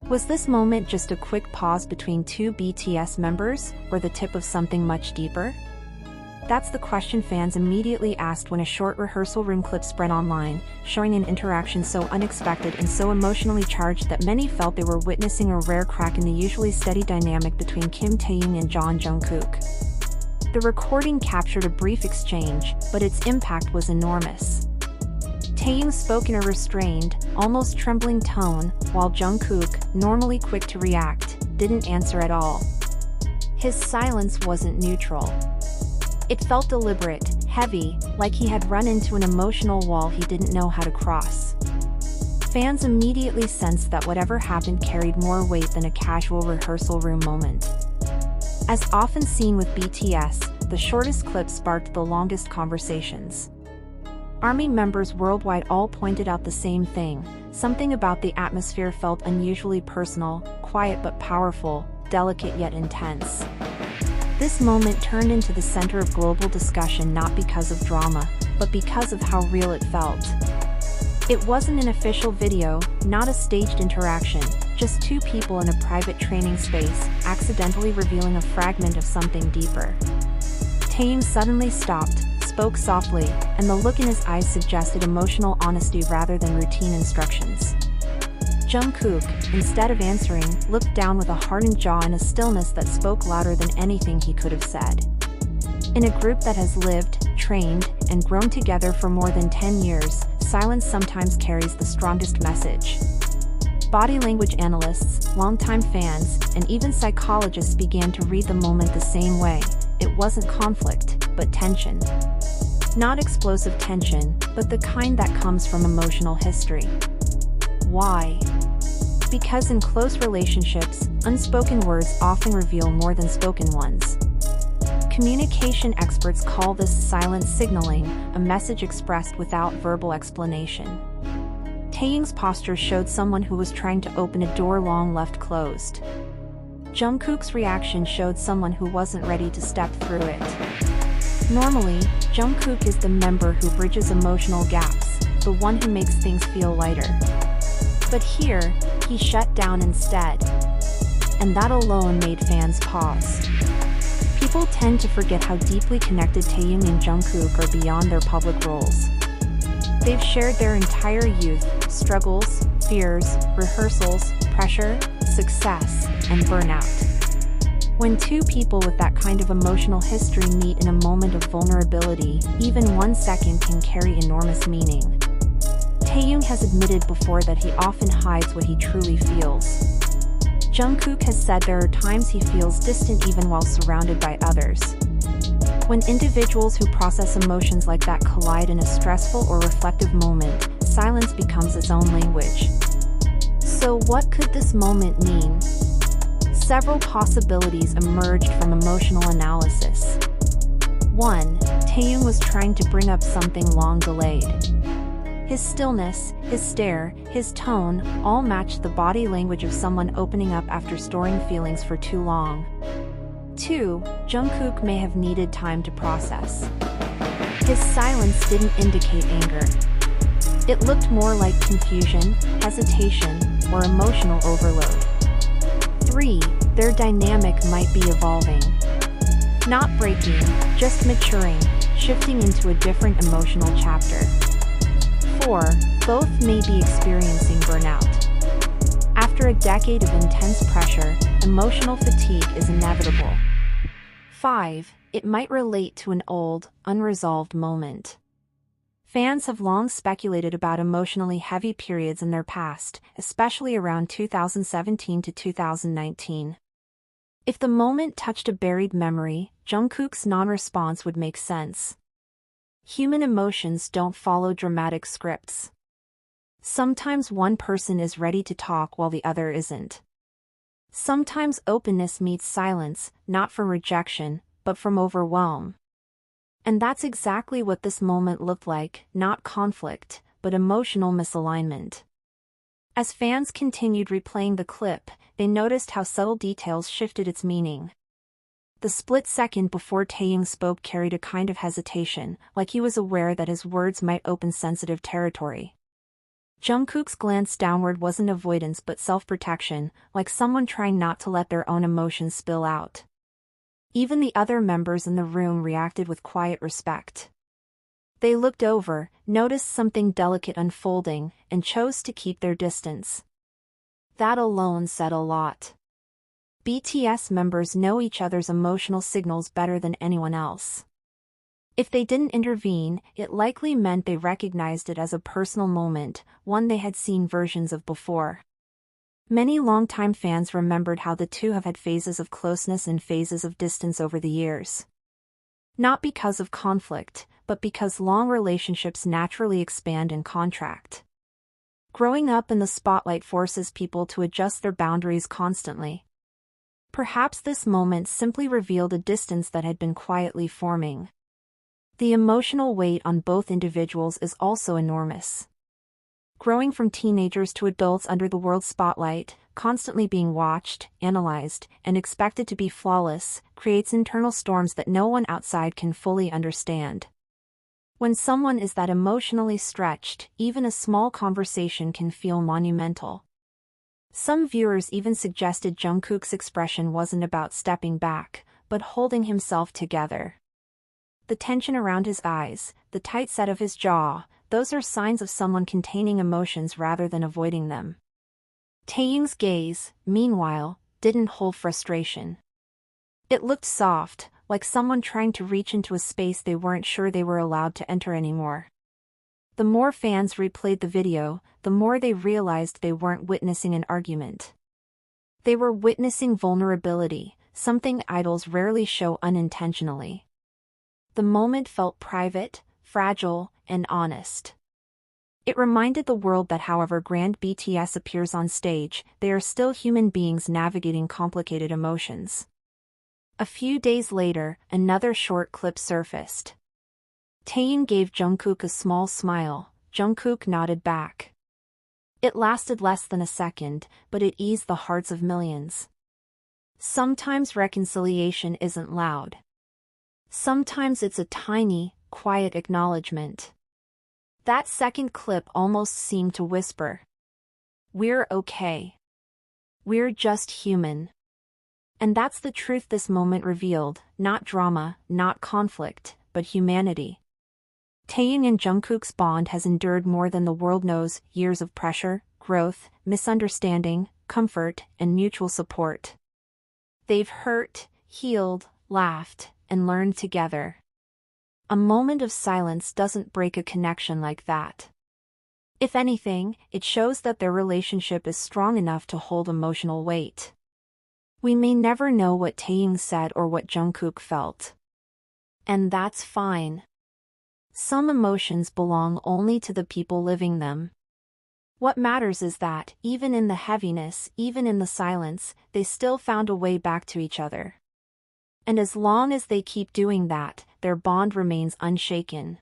Was this moment just a quick pause between two BTS members, or the tip of something much deeper? That's the question fans immediately asked when a short rehearsal room clip spread online, showing an interaction so unexpected and so emotionally charged that many felt they were witnessing a rare crack in the usually steady dynamic between Kim Taehyung and Jungkook. The recording captured a brief exchange, but its impact was enormous. Taehyung spoke in a restrained, almost trembling tone, while Jungkook, normally quick to react, didn't answer at all. His silence wasn't neutral. It felt deliberate, heavy, like he had run into an emotional wall he didn't know how to cross. Fans immediately sensed that whatever happened carried more weight than a casual rehearsal room moment. As often seen with BTS, the shortest clip sparked the longest conversations. ARMY members worldwide all pointed out the same thing: something about the atmosphere felt unusually personal, quiet but powerful, delicate yet intense. This moment turned into the center of global discussion not because of drama, but because of how real it felt. It wasn't an official video, not a staged interaction, just two people in a private training space, accidentally revealing a fragment of something deeper. Taehyung suddenly stopped, spoke softly, and the look in his eyes suggested emotional honesty rather than routine instructions. Jungkook, instead of answering, looked down with a hardened jaw and a stillness that spoke louder than anything he could have said. In a group that has lived, trained, and grown together for more than 10 years, silence sometimes carries the strongest message. Body language analysts, longtime fans, and even psychologists began to read the moment the same way. It wasn't conflict, but tension. Not explosive tension, but the kind that comes from emotional history. Why? Because in close relationships, unspoken words often reveal more than spoken ones. Communication experts call this silent signaling, a message expressed without verbal explanation. Taehyung's posture showed someone who was trying to open a door long left closed. Jungkook's reaction showed someone who wasn't ready to step through it. Normally, Jungkook is the member who bridges emotional gaps, the one who makes things feel lighter. But here, he shut down instead. And that alone made fans pause. People tend to forget how deeply connected Taehyung and Jungkook are beyond their public roles. They've shared their entire youth, struggles, fears, rehearsals, pressure, success, and burnout. When two people with that kind of emotional history meet in a moment of vulnerability, even 1 second can carry enormous meaning. Taehyung has admitted before that he often hides what he truly feels. Jungkook has said there are times he feels distant even while surrounded by others. When individuals who process emotions like that collide in a stressful or reflective moment, silence becomes its own language. So what could this moment mean? Several possibilities emerged from emotional analysis. 1. Taehyung was trying to bring up something long delayed. His stillness, his stare, his tone, all matched the body language of someone opening up after storing feelings for too long. 2. Jungkook may have needed time to process. His silence didn't indicate anger. It looked more like confusion, hesitation, or emotional overload. 3. Their dynamic might be evolving. Not breaking, just maturing, shifting into a different emotional chapter. 4. Both may be experiencing burnout. After a decade of intense pressure, emotional fatigue is inevitable. 5. It might relate to an old, unresolved moment. Fans have long speculated about emotionally heavy periods in their past, especially around 2017 to 2019. If the moment touched a buried memory, Jungkook's non-response would make sense. Human emotions don't follow dramatic scripts. Sometimes one person is ready to talk while the other isn't. Sometimes openness meets silence, not from rejection, but from overwhelm. And that's exactly what this moment looked like, not conflict, but emotional misalignment. As fans continued replaying the clip, they noticed how subtle details shifted its meaning. The split second before Taehyung spoke carried a kind of hesitation, like he was aware that his words might open sensitive territory. Jungkook's glance downward wasn't avoidance but self-protection, like someone trying not to let their own emotions spill out. Even the other members in the room reacted with quiet respect. They looked over, noticed something delicate unfolding, and chose to keep their distance. That alone said a lot. BTS members know each other's emotional signals better than anyone else. If they didn't intervene, it likely meant they recognized it as a personal moment, one they had seen versions of before. Many longtime fans remembered how the two have had phases of closeness and phases of distance over the years. Not because of conflict, but because long relationships naturally expand and contract. Growing up in the spotlight forces people to adjust their boundaries constantly. Perhaps this moment simply revealed a distance that had been quietly forming. The emotional weight on both individuals is also enormous. Growing from teenagers to adults under the world's spotlight, constantly being watched, analyzed, and expected to be flawless, creates internal storms that no one outside can fully understand. When someone is that emotionally stretched, even a small conversation can feel monumental. Some viewers even suggested Jungkook's expression wasn't about stepping back, but holding himself together. The tension around his eyes, the tight set of his jaw, those are signs of someone containing emotions rather than avoiding them. Taehyung's gaze, meanwhile, didn't hold frustration. It looked soft, like someone trying to reach into a space they weren't sure they were allowed to enter anymore. The more fans replayed the video, the more they realized they weren't witnessing an argument. They were witnessing vulnerability, something idols rarely show unintentionally. The moment felt private, fragile, and honest. It reminded the world that however grand BTS appears on stage, they are still human beings navigating complicated emotions. A few days later, another short clip surfaced. Taehyung gave Jungkook a small smile. Jungkook nodded back. It lasted less than a second, but it eased the hearts of millions. Sometimes reconciliation isn't loud. Sometimes it's a tiny, quiet acknowledgement. That second clip almost seemed to whisper, "We're okay. We're just human." And that's the truth this moment revealed, not drama, not conflict, but humanity. Taehyung and Jungkook's bond has endured more than the world knows, years of pressure, growth, misunderstanding, comfort, and mutual support. They've hurt, healed, laughed, and learned together. A moment of silence doesn't break a connection like that. If anything, it shows that their relationship is strong enough to hold emotional weight. We may never know what Taehyung said or what Jungkook felt. And that's fine. Some emotions belong only to the people living them. What matters is that, even in the heaviness, even in the silence, they still found a way back to each other. And as long as they keep doing that, their bond remains unshaken.